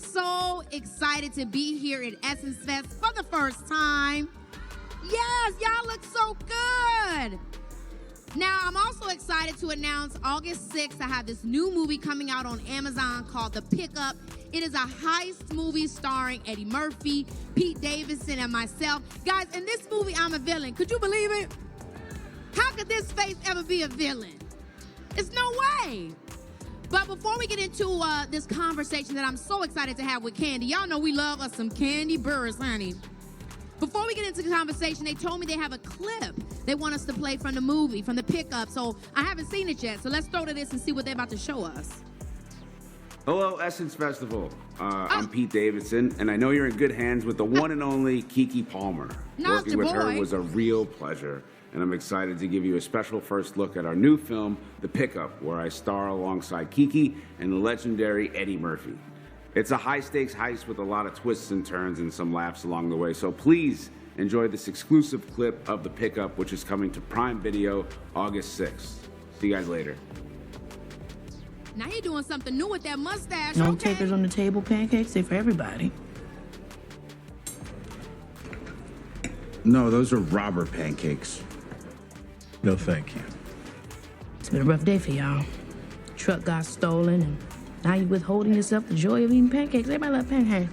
so excited to be here at Essence Fest for the first time. Yes, y'all look so good. Now, I'm also excited to announce August 6th, I have this new movie coming out on Amazon called The Pickup. It is a heist movie starring Eddie Murphy, Pete Davidson, and myself. Guys, in this movie, I'm a villain. Could you believe it? How could this face ever be a villain? It's no way. But before we get into this conversation that I'm so excited to have with Kandi, y'all know we love us some Kandi Burruss, honey. Before we get into the conversation, they told me they have a clip they want us to play from the movie, from The Pickup. So I haven't seen it yet, so let's throw to this and see what they're about to show us. Hello, Essence Festival. I'm Pete Davidson, and I know you're in good hands with the one and only Keke Palmer. Working with her was a real pleasure, and I'm excited to give you a special first look at our new film, The Pickup, where I star alongside Keke and the legendary Eddie Murphy. It's a high-stakes heist with a lot of twists and turns and some laughs along the way, so please enjoy this exclusive clip of The Pickup, which is coming to Prime Video August 6th. See you guys later. Now you're doing something new with that mustache. No takers on the table, pancakes, they're for everybody. No, those are robber pancakes. No, thank you. It's been a rough day for y'all. Truck got stolen, and now you're withholding yourself the joy of eating pancakes. Everybody love pancakes.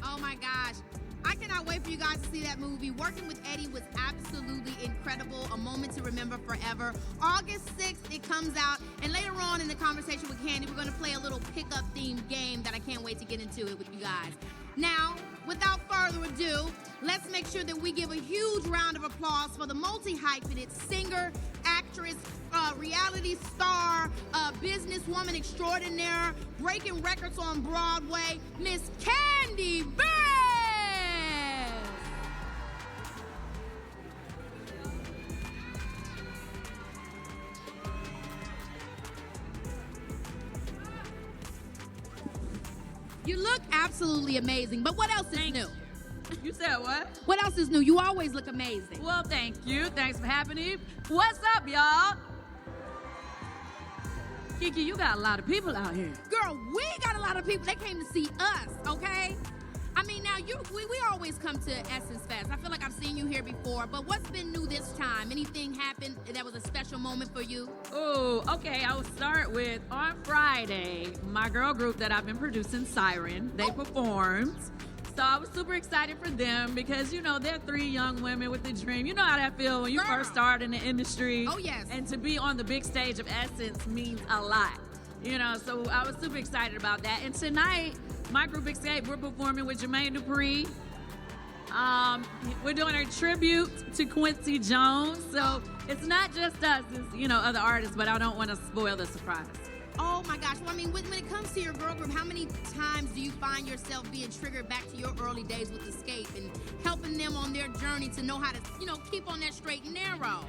Oh my gosh. I cannot wait for you guys to see that movie. Working with Eddie was absolutely incredible. A moment to remember forever. August 6th, it comes out. And later on in the conversation with Kandi, we're going to play a little pickup themed game that I can't wait to get into it with you guys. Now, without further ado, let's make sure that we give a huge round of applause for the multi-hyphenate singer, actress, reality star, businesswoman extraordinaire, breaking records on Broadway, Miss Kandi Burruss. You look absolutely amazing, but what else is new? You said what? What else is new? You always look amazing. Well, thank you. Thanks for having me. What's up, y'all? Keke, you got a lot of people out here. Girl, we got a lot of people. They came to see us, okay? I mean, now, we always come to Essence Fest. I feel like I've seen you here before, but what's been new this time? Anything happened that was a special moment for you? Oh, okay. I will start with, on Friday, my girl group that I've been producing, Siren, they performed. So I was super excited for them because, you know, they're three young women with a dream. You know how that feels when you first start in the industry. Oh, yes. And to be on the big stage of Essence means a lot. You know, so I was super excited about that. And tonight, my group Escape, we're performing with Jermaine Dupri. We're doing a tribute to Quincy Jones. So it's not just us, it's, you know, other artists, but I don't want to spoil the surprise. Oh my gosh, well, I mean, when it comes to your girl group, how many times do you find yourself being triggered back to your early days with Escape and helping them on their journey to know how to, you know, keep on that straight and narrow?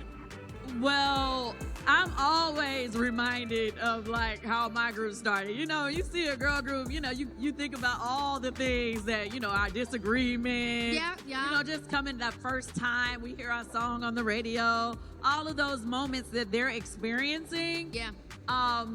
Well, I'm always reminded of like how my group started. You know, you see a girl group, you know, you think about all the things that, you know, our disagreement. Yeah. You know, just coming that first time we hear our song on the radio, all of those moments that they're experiencing. Yeah.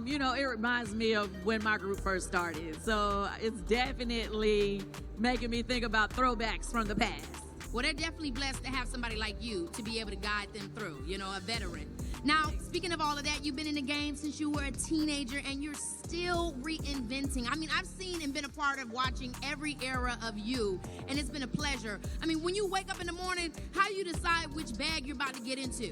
You know, it reminds me of when my group first started. So it's definitely making me think about throwbacks from the past. Well, they're definitely blessed to have somebody like you to be able to guide them through, you know, a veteran. Now, speaking of all of that, you've been in the game since you were a teenager and you're still reinventing. I mean, I've seen and been a part of watching every era of you, and it's been a pleasure. I mean, when you wake up in the morning, how do you decide which bag you're about to get into?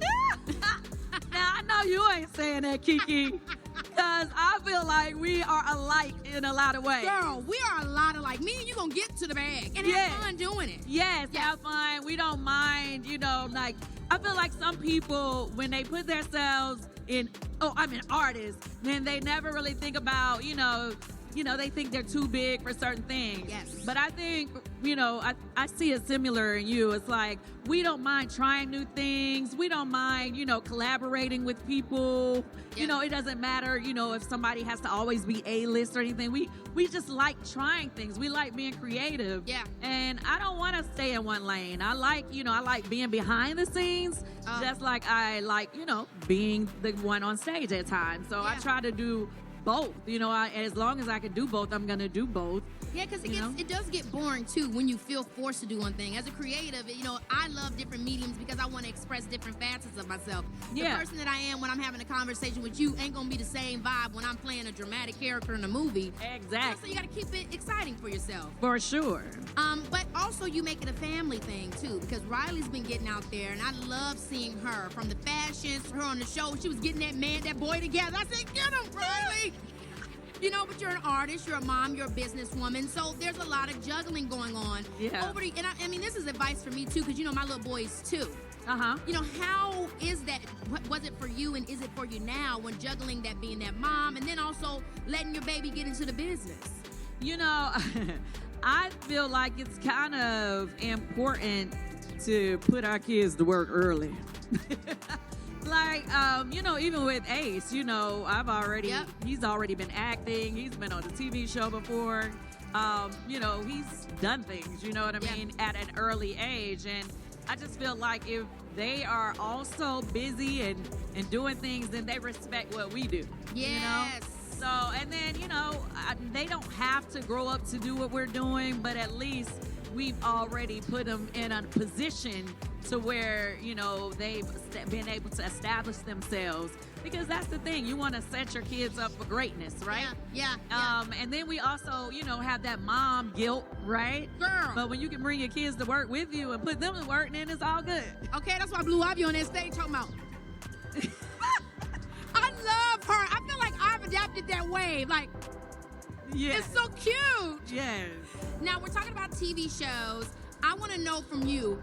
Now, I know you ain't saying that, Keke, because I feel like we are alike in a lot of ways. Girl, we are a lot alike. Me and you gonna get to the bag and have fun doing it. Yes, have fun. We don't mind, you know, like, I feel like some people, when they put themselves in, oh, I'm an artist, then they never really think about, you know, they think they're too big for certain things. Yes. But I think, you know, I see it similar in you. It's like, we don't mind trying new things. We don't mind, you know, collaborating with people. Yeah. You know, it doesn't matter, you know, if somebody has to always be A-list or anything. We just like trying things. We like being creative. Yeah. And I don't want to stay in one lane. I like, you know, I like being behind the scenes, just like I like, you know, being the one on stage at times. So I try to do both. As long as I can do both, I'm gonna do both. Yeah, because it does get boring too when you feel forced to do one thing. As a creative, I love different mediums because I want to express different facets of myself. The person that I am when I'm having a conversation with you ain't gonna be the same vibe when I'm playing a dramatic character in a movie. Exactly. So you got to keep it exciting for yourself. For sure. But also you make it a family thing too, because Riley's been getting out there, and I love seeing her from the fashions, her on the show. She was getting that boy together. I said, get him, Riley. But you're an artist, you're a mom, you're a businesswoman, so there's a lot of juggling going on. Yeah. I mean, this is advice for me too, because my little boy is 2. Uh-huh. How is that? What was it for you, and is it for you now when juggling that, being that mom, and then also letting your baby get into the business? I feel like it's kind of important to put our kids to work early. Like, even with Ace, he's already been acting. He's been on the TV show before. He's done things, you know what I mean, at an early age. And I just feel like if they are also busy and doing things, then they respect what we do. Yes. So, and then, they don't have to grow up to do what we're doing, but at least we've already put them in a position to where, they've been able to establish themselves. Because that's the thing. You want to set your kids up for greatness, right? Yeah. And then we also, have that mom guilt, right? Girl. But when you can bring your kids to work with you and put them to work, then it's all good. Okay, that's why Blue Ivy on that stage talking about. I love her. I feel like I've adapted that wave. Like, it's so cute. Yes. Now, we're talking about TV shows. I want to know from you,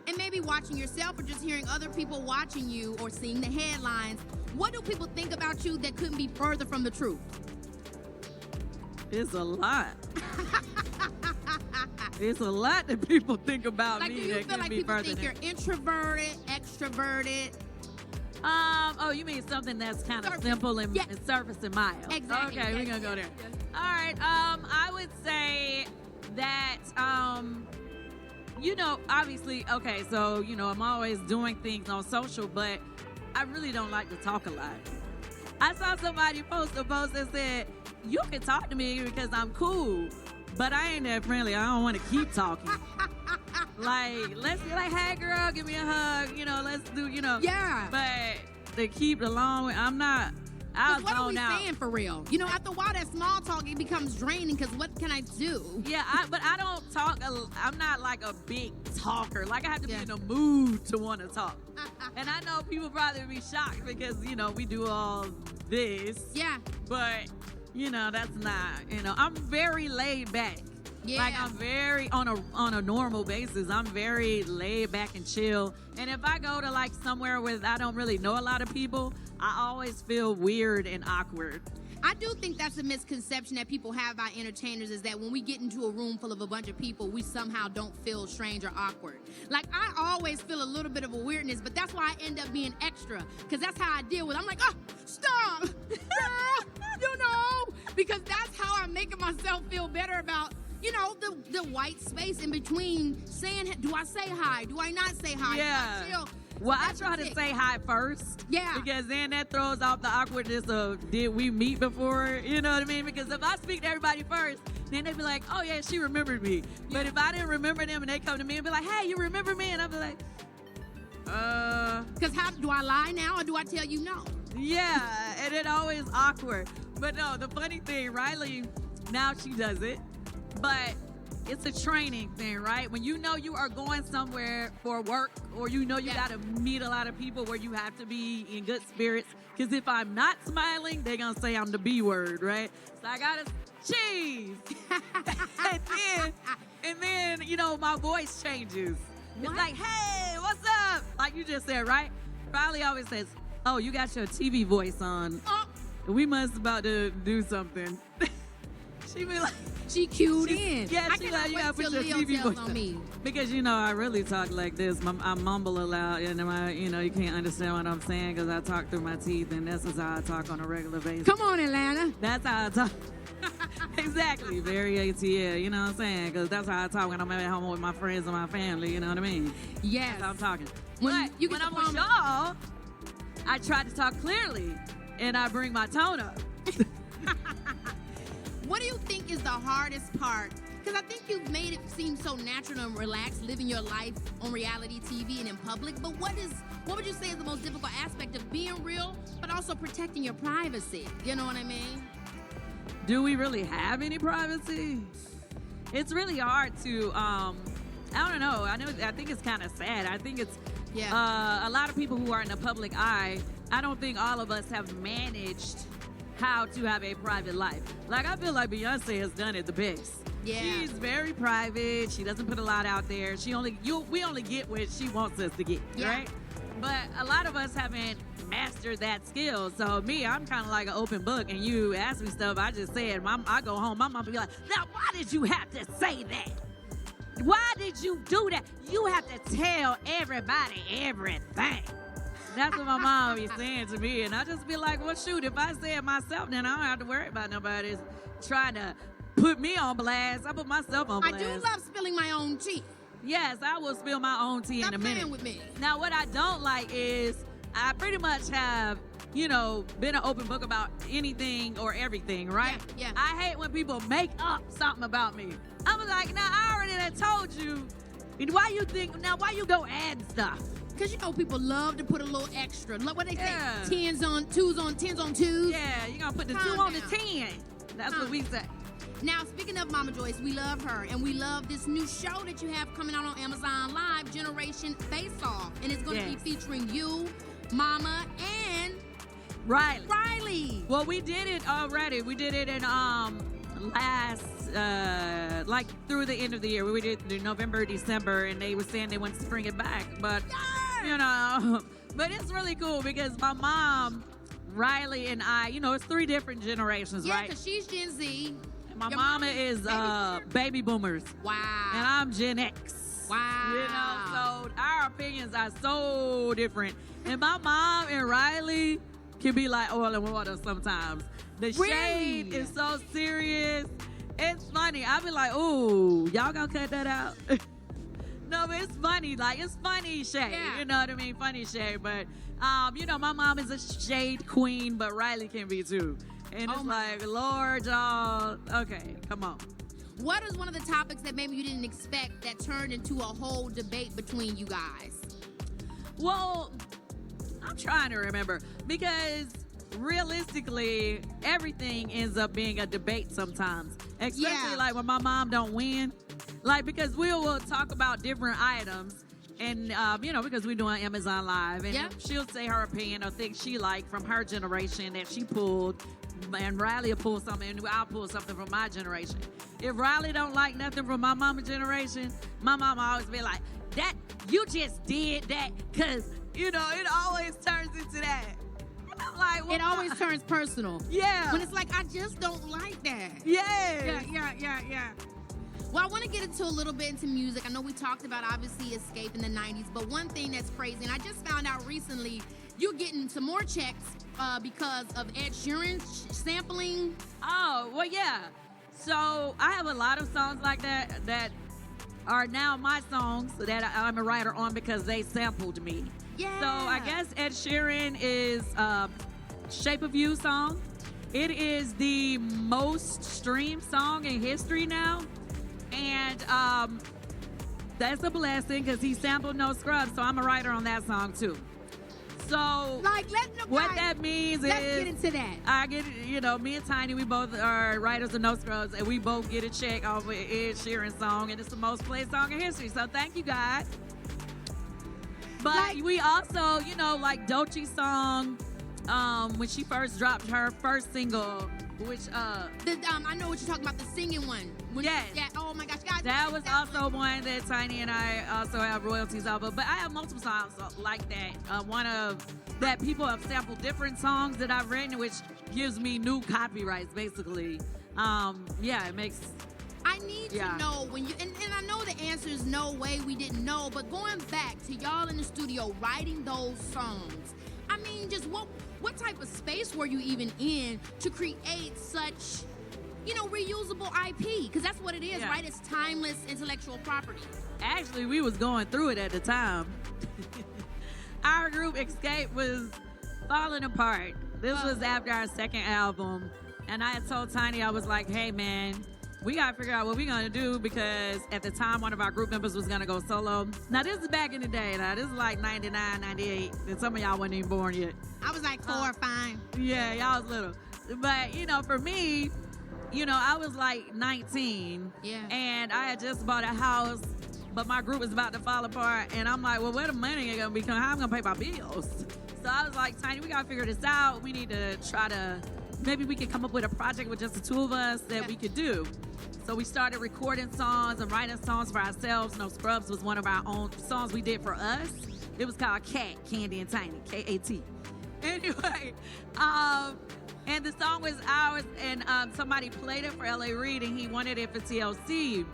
and maybe watching yourself or just hearing other people watching you or seeing the headlines, what do people think about you that couldn't be further from the truth? It's a lot. It's a lot that people think about me. Do you feel like people think you're introverted, extroverted? You mean something that's kind of simple and surface and mild? Exactly. Okay, we're gonna go there. All right. I would say that, obviously, okay, so, I'm always doing things on social, but I really don't like to talk a lot. I saw somebody post a post that said, you can talk to me because I'm cool, but I ain't that friendly. I don't want to keep talking. Like, let's be like, hey, girl, give me a hug. Let's do, Yeah. But to keep it along, I'm not. What are we saying for real? After a while, that small talk, it becomes draining because what can I do? Yeah, but I don't talk. I'm not like a big talker. Like, I have to be in a mood to want to talk. And I know people probably be shocked because, we do all this. Yeah. But, that's not, I'm very laid back. Yeah. Like, I'm very, on a normal basis, I'm very laid back and chill. And if I go to, like, somewhere where I don't really know a lot of people, I always feel weird and awkward. I do think that's a misconception that people have about entertainers, is that when we get into a room full of a bunch of people, we somehow don't feel strange or awkward. Like, I always feel a little bit of a weirdness, but that's why I end up being extra, because that's how I deal with it. I'm like, oh, stop, because that's how I'm making myself feel better about, the white space in between saying, do I say hi? Do I not say hi? Yeah. Well, I try to say hi first. Yeah. Because then that throws off the awkwardness of, did we meet before? You know what I mean? Because if I speak to everybody first, then they be like, oh, yeah, she remembered me. Yeah. But if I didn't remember them and they come to me and be like, hey, you remember me? And I'll be like, Because how do I lie now or do I tell you no? Yeah, and it always awkward. But no, the funny thing, Riley, now she does it. But it's a training thing, right? When you know you are going somewhere for work, or you got to meet a lot of people where you have to be in good spirits. Because if I'm not smiling, they're going to say I'm the B word, right? So I got to cheese. and then, my voice changes. What? It's like, hey, what's up? Like you just said, right? Riley always says, oh, you got your TV voice on. Oh. We must about to do something. She be like, she cued in. Yeah, she like, you gotta put your TV voice on me. Because, I really talk like this. I mumble a lot, and you can't understand what I'm saying because I talk through my teeth, and this is how I talk on a regular basis. Come on, Atlanta. That's how I talk. Exactly. Very ATL, you know what I'm saying? Because that's how I talk when I'm at home with my friends and my family, you know what I mean? Yes. That's how I'm talking. When I'm with y'all, I try to talk clearly, and I bring my tone up. What do you think is the hardest part? Because I think you've made it seem so natural and relaxed, living your life on reality TV and in public. But what would you say is the most difficult aspect of being real, but also protecting your privacy? You know what I mean? Do we really have any privacy? It's really hard to, I don't know. I think it's kind of sad. I think it's a lot of people who are in the public eye. I don't think all of us have managed how to have a private life. Like, I feel like Beyonce has done it the best. Yeah. She's very private. She doesn't put a lot out there. We only get what she wants us to get, right? But a lot of us haven't mastered that skill. So me, I'm kind of like an open book, and you ask me stuff, I just say it. I go home, my mom be like, now why did you have to say that? Why did you do that? You have to tell everybody everything. That's what my mom be saying to me, and I just be like, well, shoot, if I say it myself, then I don't have to worry about nobody trying to put me on blast. I put myself on blast. I do love spilling my own tea. Yes, I will spill my own tea in a minute. With me. Now, what I don't like is I pretty much have, been an open book about anything or everything, right? Yeah. I hate when people make up something about me. I was like, now, I already done told you. Why you go add stuff? Because people love to put a little extra. Look what they say, 10s on 2s. Yeah, you're going to put the 2 on the 10. That's what we say. Now, speaking of Mama Joyce, we love her, and we love this new show that you have coming out on Amazon Live, Generation Face Off. And it's going to be featuring you, Mama, and Riley. Well, we did it already. We did it in last, through the end of the year. We did it in November, December, and they were saying they wanted to bring it back. But, but it's really cool because my mom, Riley, and I, it's 3 different generations, right? Yeah, because she's Gen Z. My mama is baby boomers. Wow. And I'm Gen X. Wow. So our opinions are so different. And my mom and Riley can be like oil and water sometimes. The shade is so serious. It's funny. I be like, ooh, y'all gonna cut that out? No, but it's funny. Like, it's funny shade. Yeah. You know what I mean? Funny shade. But, my mom is a shade queen, but Riley can be too. And it's like, Lord, y'all. Okay, come on. What is one of the topics that maybe you didn't expect that turned into a whole debate between you guys? Well, I'm trying to remember because realistically, everything ends up being a debate sometimes. Especially like when my mom don't win. Like, because we will talk about different items. And, because we're doing Amazon Live. And she'll say her opinion or things she liked from her generation that she pulled. And Riley will pull something, and I'll pull something from my generation. If Riley don't like nothing from my mama generation, my mama always be like, that, you just did that, because, it always turns into that. And I'm like, well, it always turns personal. Yeah. When it's like, I just don't like that. Yeah. Yeah. Well, I want to get into a little bit into music. I know we talked about, obviously, Escape in the 90s, but one thing that's crazy, and I just found out recently, you're getting some more checks because of Ed Sheeran sampling. Oh, well, yeah. So I have a lot of songs like that are now my songs that I'm a writer on because they sampled me. Yeah. So I guess Ed Sheeran is Shape of You song. It is the most streamed song in history now. And that's a blessing because he sampled No Scrubs, so I'm a writer on that song too. So what that means let's is get into that. I get, me and Tiny, we both are writers of No Scrubs, and we both get a check off of Ed Sheeran song, and it's the most played song in history. So thank you, God. But we also, like Doechie's song, when she first dropped her first single, which I know what you're talking about, the singing one. Yes. Yeah. Oh my gosh, guys. That was also one that Tiny and I also have royalties off of. But I have multiple songs like that. One of that people have sampled different songs that I've written, which gives me new copyrights, basically. It makes. I need to know when you, and I know the answer is no way, we didn't know, but going back to y'all in the studio writing those songs, I mean, just what type of space were you even in to create such, reusable IP? Because that's what it is, right? It's timeless intellectual property. Actually, we was going through it at the time. Our group Escape was falling apart. This was after our second album. And I had told Tiny, I was like, hey, man, we got to figure out what we're going to do because at the time, one of our group members was going to go solo. Now, this is back in the day. Now, this is like 99, 98, and some of y'all wasn't even born yet. I was like 4 or 5. Yeah, y'all was little. But, you know, for me, you know, I was like 19. Yeah. And I had just bought a house, but my group was about to fall apart. And I'm like, well, where the money going to be coming? How am I going to pay my bills? So I was like, Tiny, we got to figure this out. We need to try to, maybe we could come up with a project with just the two of us that we could do. So we started recording songs and writing songs for ourselves. No Scrubs was one of our own songs we did for us. It was called Cat, Kandi and Tiny, K-A-T. Anyway, and the song was ours, and somebody played it for L.A. Reid, and he wanted it for TLC.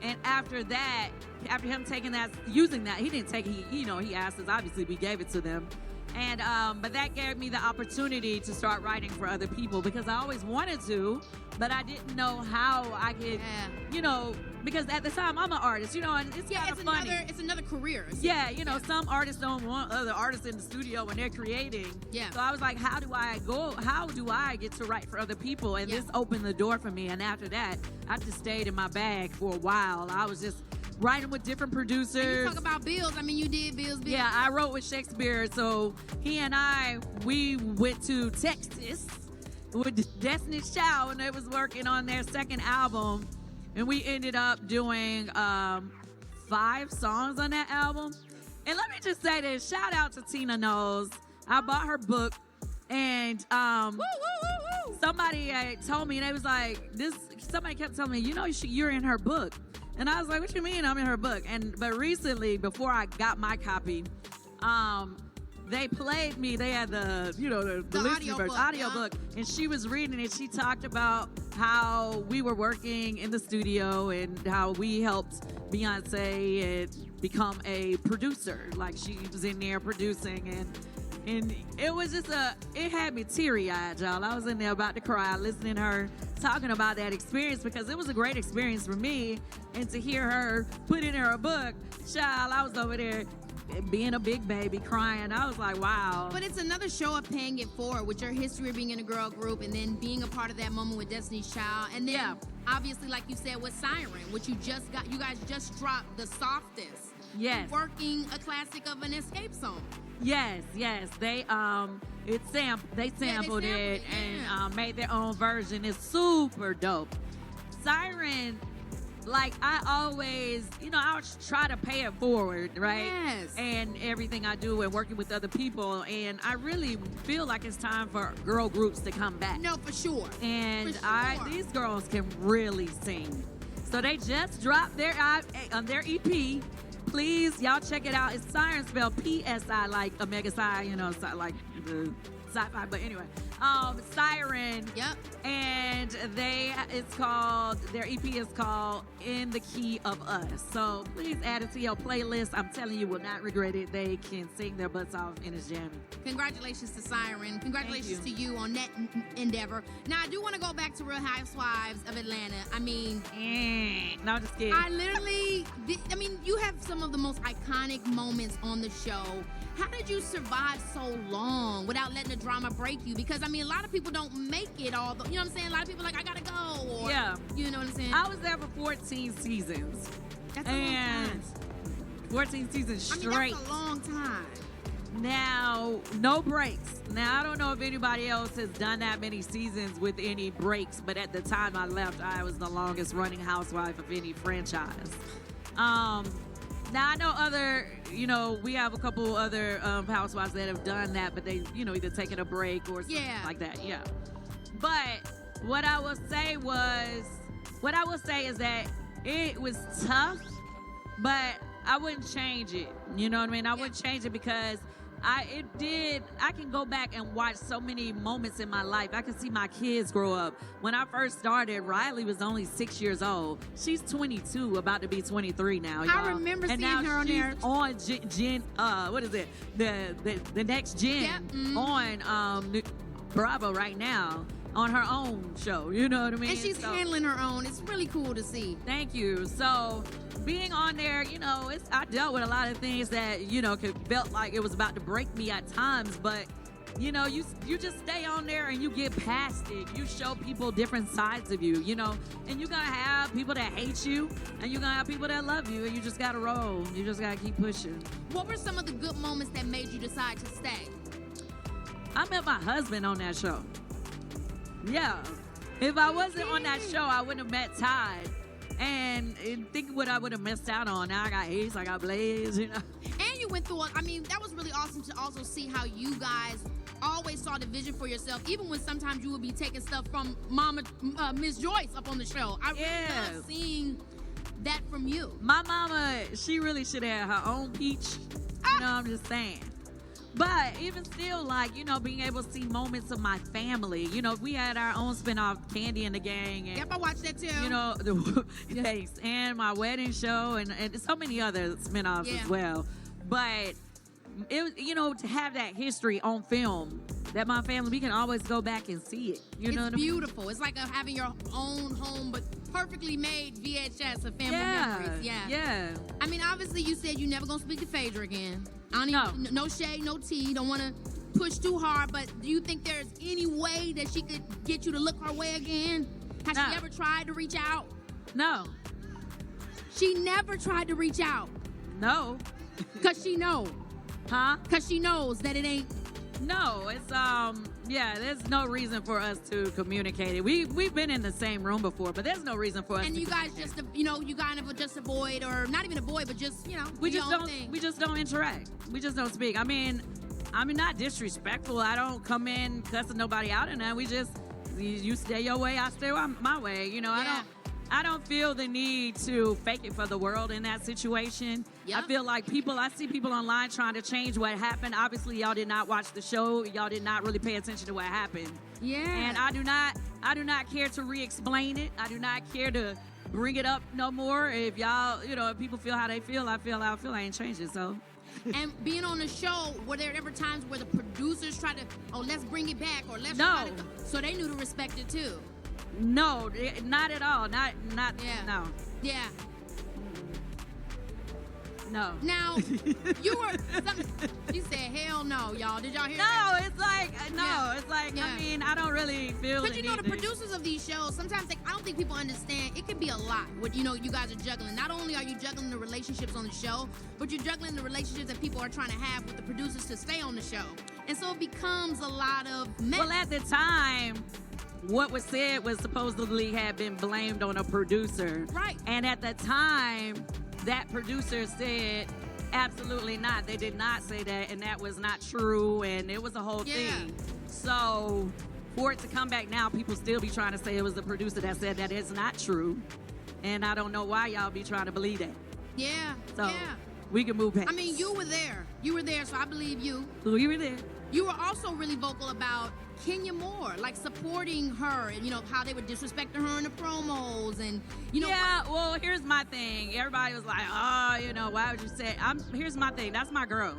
And after that, after him taking that, using that, he didn't take it, he asked us, obviously we gave it to them. And but that gave me the opportunity to start writing for other people because I always wanted to, but I didn't know how I could, because at the time I'm an artist, and it's kind of funny. It's another career. Yeah, some artists don't want other artists in the studio when they're creating. Yeah. So I was like, how do I get to write for other people? And this opened the door for me. And after that, I just stayed in my bag for a while. I was just writing with different producers. And you talk about Bills. I mean, you did Bills. Yeah, I wrote with Shakespeare. So he and we went to Texas with Destiny's Child, and they was working on their second album. And we ended up doing 5 songs on that album. And let me just say this, shout out to Tina Knowles. I bought her book, and somebody told me, and they was like, somebody kept telling me, you're in her book. And I was like, what you mean I'm in her book? But recently, before I got my copy, they played me. They had the audio book, and she was reading it. She talked about how we were working in the studio and how we helped Beyonce become a producer. Like she was in there producing, and it was just it had me teary-eyed, y'all. I was in there about to cry listening to her talking about that experience because it was a great experience for me, and to hear her put in her book, child, I was over there being a big baby crying. I was like, wow. But it's another show of paying it forward with your history of being in a girl group and then being a part of that moment with Destiny's Child. And then obviously, like you said, with Siren, which you guys just dropped The Softest. Yes. Working a classic of an Escape song. Yes. They sampled it and made their own version. It's super dope. Siren, like I always, I try to pay it forward, right? Yes. And everything I do and working with other people, and I really feel like it's time for girl groups to come back. No, for sure. And these girls can really sing. So they just dropped their EP. Please, y'all check it out. It's Siren, spelled P-S-I, like Omega Psi, like the sci-fi. But anyway, Siren. Yep. And their EP is called In the Key of Us. So please add it to your playlist. I'm telling you, will not regret it. They can sing their butts off and it's jamming. Congratulations to Siren. Congratulations to you on that endeavor. Now, I do want to go back to Real Housewives of Atlanta. I mean, no, just kidding. You have some of the most iconic moments on the show. How did you survive so long without letting the drama break you? Because, a lot of people don't make it all. You know what I'm saying? A lot of people are like, I gotta go. Or, you know what I'm saying? I was there for 14 seasons. That's a long time. 14 seasons straight. That's a long time. Now, no breaks. Now, I don't know if anybody else has done that many seasons with any breaks, but at the time I left, I was the longest running housewife of any franchise. Now, I know we have a couple other housewives that have done that, but they, either taken a break or something like that, But what I will say is that it was tough, but I wouldn't change it. You know what I mean? I wouldn't change it because I can go back and watch so many moments in my life. I can see my kids grow up. When I first started, Riley was only 6 years old. She's 22, about to be 23 now, y'all. I remember seeing her on there. On what is it? The next gen on Bravo right now on her own show. You know what I mean? And she's handling her own. It's really cool to see. Thank you. So being on there, I dealt with a lot of things that, felt like it was about to break me at times, but you know, you just stay on there and you get past it. You show people different sides of you, you know, and you're going to have people that hate you and you're going to have people that love you, and you just got to roll. You just got to keep pushing. What were some of the good moments that made you decide to stay? I met my husband on that show. Yeah. If I wasn't on that show, I wouldn't have met Tide. And think what I would have missed out on. Now I got Ace, I got Blaze, you know. And you went through, I mean, that was really awesome to also see how you guys always saw the vision for yourself, even when sometimes you would be taking stuff from Mama, Miss Joyce up on the show. I really love seeing that from you. My mama, she really should have her own peach. You know, I'm just saying. But even still, like, you know, being able to see moments of my family. You know, we had our own spinoff, Kandi and the Gang. And, yep, I watched that too. You know, thanks. And my wedding show and so many other spinoffs as well. But, it, you know, to have that history on film, that my family, we can always go back and see it. You know what I mean? It's beautiful. It's like having your own home, but perfectly made VHS of family memories. Yeah. I mean, obviously, you said you're never going to speak to Phaedra again. I don't even, no shade, no tea. Don't want to push too hard, but do you think there's any way that she could get you to look her way again? Has she ever tried to reach out? No. She never tried to reach out? No. Because she knows. Huh? Because she knows that it ain't. No, it's yeah, there's no reason for us to communicate it. We've been in the same room before, but there's no reason for us and to you guys just, you know, you kind of just avoid, or not even avoid, but just, you know, we just don't interact. We just don't speak. I mean not disrespectful. I don't come in cussing nobody out, and then we just, you stay your way, I stay my way. You know, I don't feel the need to fake it for the world in that situation. Yep. I feel like I see people online trying to change what happened. Obviously, y'all did not watch the show. Y'all did not really pay attention to what happened. Yeah. And I do not care to re-explain it. I do not care to bring it up no more. If y'all, you know, if people feel how they feel, I feel I ain't changed it, so. And being on the show, were there ever times where the producers tried to, let's bring it back, or let's try to, so they knew to respect it too? No, not at all. Not. No. Yeah. No. Now, you said, hell no, y'all. Did y'all hear that? It's like, it's like, I mean, I don't really feel But you know, the producers of these shows, sometimes I don't think people understand, it can be a lot what, you know, you guys are juggling. Not only are you juggling the relationships on the show, but you're juggling the relationships that people are trying to have with the producers to stay on the show. And so it becomes a lot of mess. Well, at the time, what was said was supposedly had been blamed on a producer. Right. And at the time, that producer said, absolutely not. They did not say that, and that was not true, and it was a whole thing. So for it to come back now, people still be trying to say it was the producer that said that. It's not true. And I don't know why y'all be trying to believe that. Yeah. So we can move past. I mean, you were there. You were there, so I believe you. We were there. You were also really vocal about Kenya Moore, like supporting her, and you know how they were disrespecting her in the promos, and you know. Yeah, well, here's my thing. Everybody was like, "Oh, you know, why would you say?" Here's my thing. That's my girl,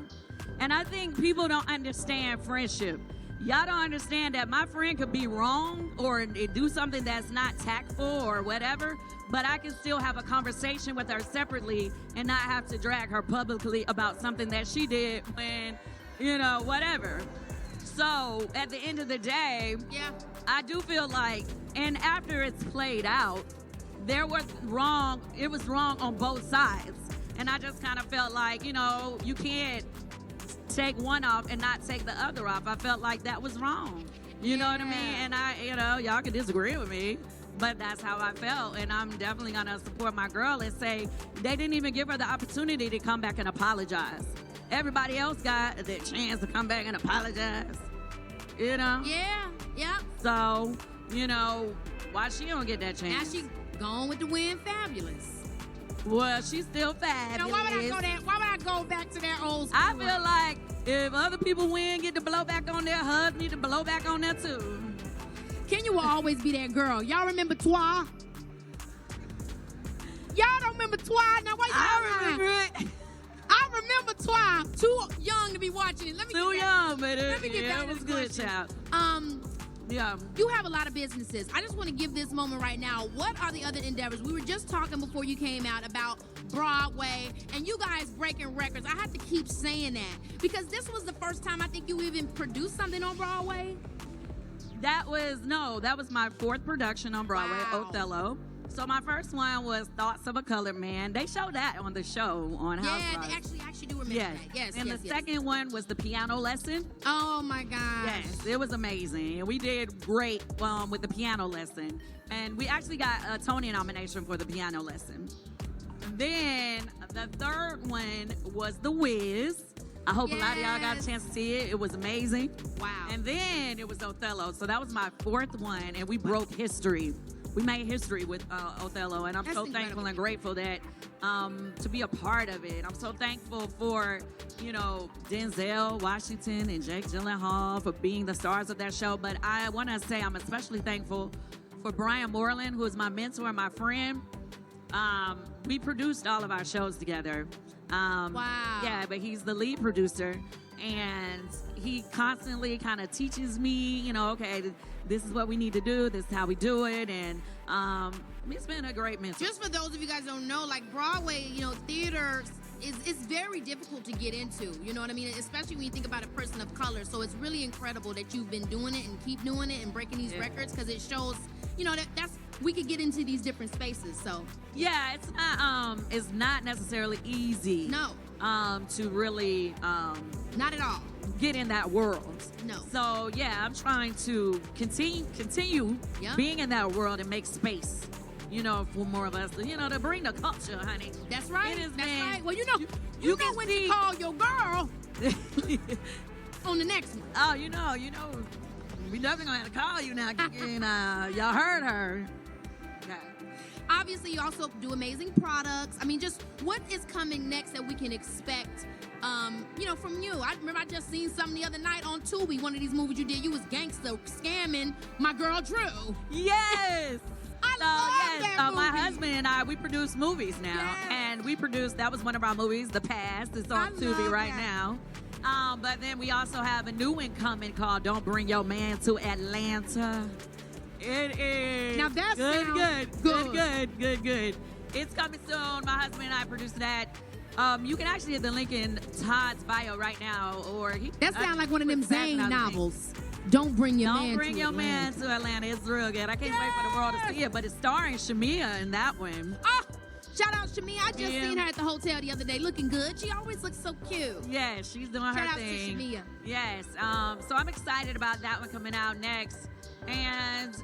and I think people don't understand friendship. Y'all don't understand that my friend could be wrong or do something that's not tactful or whatever, but I can still have a conversation with her separately and not have to drag her publicly about something that she did when, you know, whatever. So at the end of the day, I do feel like, and after it's played out, it was wrong on both sides. And I just kind of felt like, you know, you can't take one off and not take the other off. I felt like that was wrong. You know what I mean? And you know, y'all can disagree with me, but that's how I felt. And I'm definitely gonna support my girl and say they didn't even give her the opportunity to come back and apologize. Everybody else got the chance to come back and apologize. You know? Yeah. So, you know, why she don't get that chance? Now she gone with the wind fabulous. Well, she's still fabulous. Now, why would I go back to that old school? I feel like if other people win, get to blow back on their husband, need to blow back on that too. Kenya will always be that girl. Y'all remember Twa? Y'all don't remember Twa? Now, why y'all I remember it. I remember Twa. Too young to be watching it. Too young, but it was good, child. Yeah. You have a lot of businesses. I just want to give this moment right now. What are the other endeavors? We were just talking before you came out about Broadway and you guys breaking records. I have to keep saying that because this was the first time I think you even produced something on Broadway. That was my 4th production on Broadway, Wow. Othello. So my first one was Thoughts of a Colored Man. They showed that on the show on Housewives. Yeah, they actually do remember Yes. that. Yes, And yes, the yes. second one was the piano lesson. Oh my gosh. Yes, it was amazing. And we did great with the piano lesson. And we actually got a Tony nomination for the piano lesson. And then the third one was The Wiz. I hope a lot of y'all got a Yes. chance to see it. It was amazing. Wow. And then it was Othello. So that was my 4th one, and we broke history. We made history with Othello, and I'm That's so incredible. thankful and grateful that to be a part of it. I'm so thankful for, Denzel Washington and Jake Gyllenhaal for being the stars of that show. But I want to say I'm especially thankful for Brian Moreland, who is my mentor and my friend. We produced all of our shows together. Wow. Yeah, but he's the lead producer, and he constantly kind of teaches me, okay, this is what we need to do, this is how we do it, and it's been a great mentor. Just for those of you guys who don't know, like Broadway, theater is very difficult to get into. You know what I mean? Especially when you think about a person of color. So it's really incredible that you've been doing it and keep doing it and breaking these records because it shows, that's we could get into these different spaces. So yeah, it's not necessarily easy. No. To really not at all. get in that world. No. So yeah, I'm trying to continue Yeah. being in that world and make space, for more of us, to bring the culture, honey. That's right. It has That's been- right. Well, you you know can when see- to call your girl on the next one. Oh, we definitely gonna have to call you now, Keke, and y'all heard her. Okay. Obviously, you also do amazing products. I mean, just what is coming next that we can expect, from you? I remember I just seen something the other night on Tubi, one of these movies you did. You was gangster scamming my girl Drew. Yes. I love that my movie. husband and I, we produce movies now, Yes. and that was one of our movies, The Past. It's on I Tubi love right that. now. But then we also have a new one coming called Don't Bring Your Man to Atlanta. It is Now that good, sounds good. It's coming soon. My husband and I produced that. You can actually hit the link in Todd's bio right now, or That sounds like one of them puts that Zane in other things. novels. Don't bring your man Don't bring to your Atlanta. man to Atlanta. It's real good. I can't wait for the world to see it, but it's starring Shamia in that one. Oh, shout out Shamia. I just Yeah. seen her at the hotel the other day looking good. She always looks so cute. Yeah, she's doing Shout her out to thing. Shamia. Yes. So I'm excited about that one coming out next. And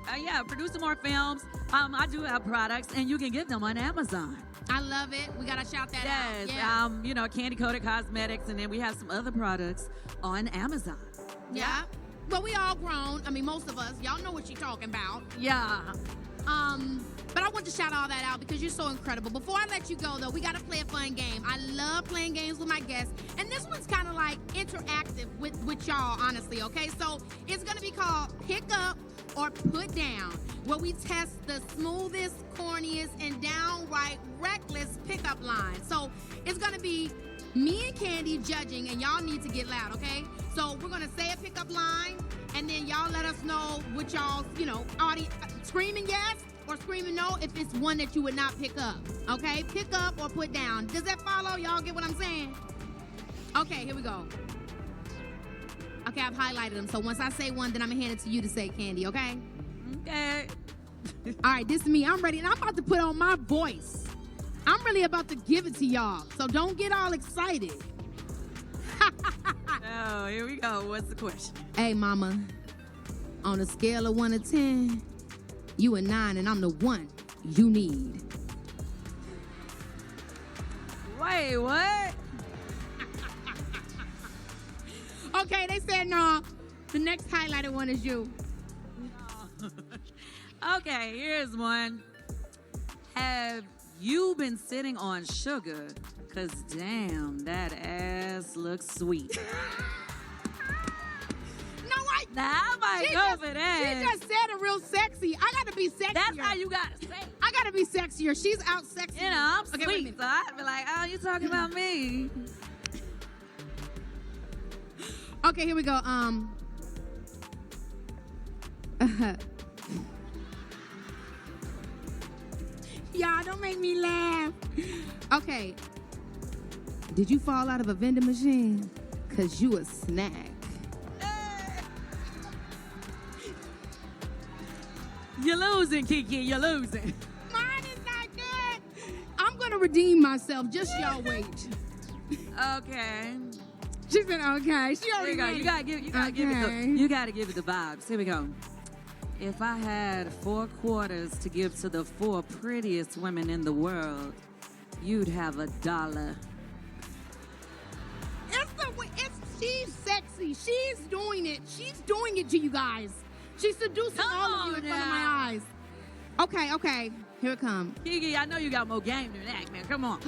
producing more films. I do have products, and you can get them on Amazon. I love it. We gotta shout that Yes. out. Yeah. Candy Coated Cosmetics, and then we have some other products on Amazon. Yeah. Well, we all grown. I mean, most of us. Y'all know what she's talking about. Yeah. But I want to shout all that out because you're so incredible. Before I let you go, though, we got to play a fun game. I love playing games with my guests. And this one's kind of like interactive with y'all, honestly, okay? So it's going to be called Pick Up or Put Down, where we test the smoothest, corniest, and downright reckless pickup line. So it's going to be me and Kandi judging, and y'all need to get loud, okay? So we're going to say a pickup line, and then y'all let us know what y'all's, audience, screaming yes or screaming no if it's one that you would not pick up, okay? Pick up or put down. Does that follow? Y'all get what I'm saying? Okay, here we go. Okay, I've highlighted them, so once I say one, then I'm going to hand it to you to say, Kandi, okay? Okay. All right, this is me. I'm ready, and I'm about to put on my voice. I'm really about to give it to y'all, so don't get all excited. Oh, here we go. What's the question? Hey, mama, on a scale of 1 to 10, you a 9, and I'm the 1 you need. Wait, what? Okay, they said no. The next highlighted one is you. Okay, here's one. Have you been sitting on sugar? Cause damn, that ass looks sweet. No, I. Now I might go for She that. just said it real sexy. I gotta be sexier. That's how you gotta say it. I gotta be sexier. She's out sexy. You know, I'm Okay, wait a sweet, minute. so I'd be like, oh, you talking about me? Okay, here we go. Y'all, don't make me laugh. Okay. Did you fall out of a vending machine? Cause you a snack. You're losing, Keke. You're losing. Mine is not good. I'm gonna redeem myself. Just y'all wait. Okay. She said, okay. She There already you go. ready. You gotta give it the vibes. Here we go. If I had 4 quarters to give to the 4 prettiest women in the world, you'd have $1. She's sexy. She's doing it. She's doing it to you guys. She's seducing all of you in front of my eyes. Okay. Here it comes. Keke, I know you got more game than that, man. Come on.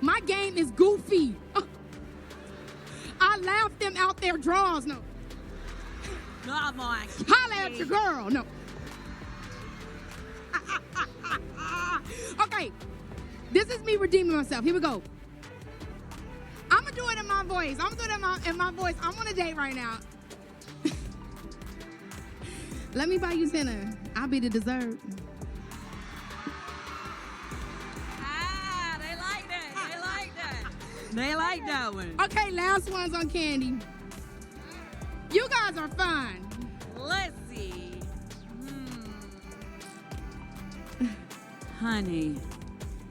My game is goofy. I laughed them out their drawers. No. Come on. Holla at your girl. No. Okay. This is me redeeming myself. Here we go. I'm going to do it in my voice. I'm on a date right now. Let me buy you dinner. I'll be the dessert. They like that one. Okay, last one's on Kandi. You guys are fun. Let's see. Honey,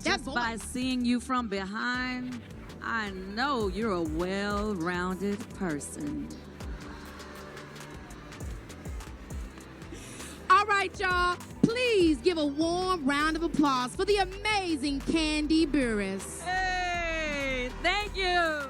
just by seeing you from behind, I know you're a well-rounded person. All right, y'all. Please give a warm round of applause for the amazing Kandi Burruss. Hey, thank you.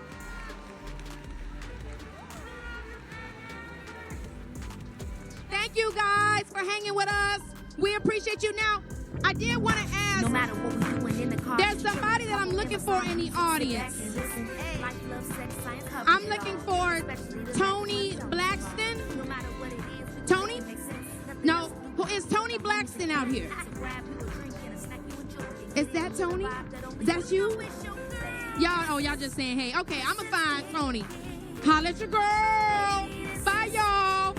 Thank you guys for hanging with us. We appreciate you. Now, I did want to ask, no matter what we doing in the car, there's somebody that I'm looking for in the audience. I'm looking for Tony Blackston. Tony? No, is Tony Blackston out here? Is that Tony? Is that you? Y'all just saying hey. Okay, I'm gonna find Tony. Holla at your girl. Bye, y'all.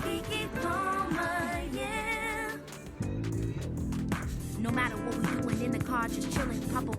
No matter what we doing in the car, just chilling, couple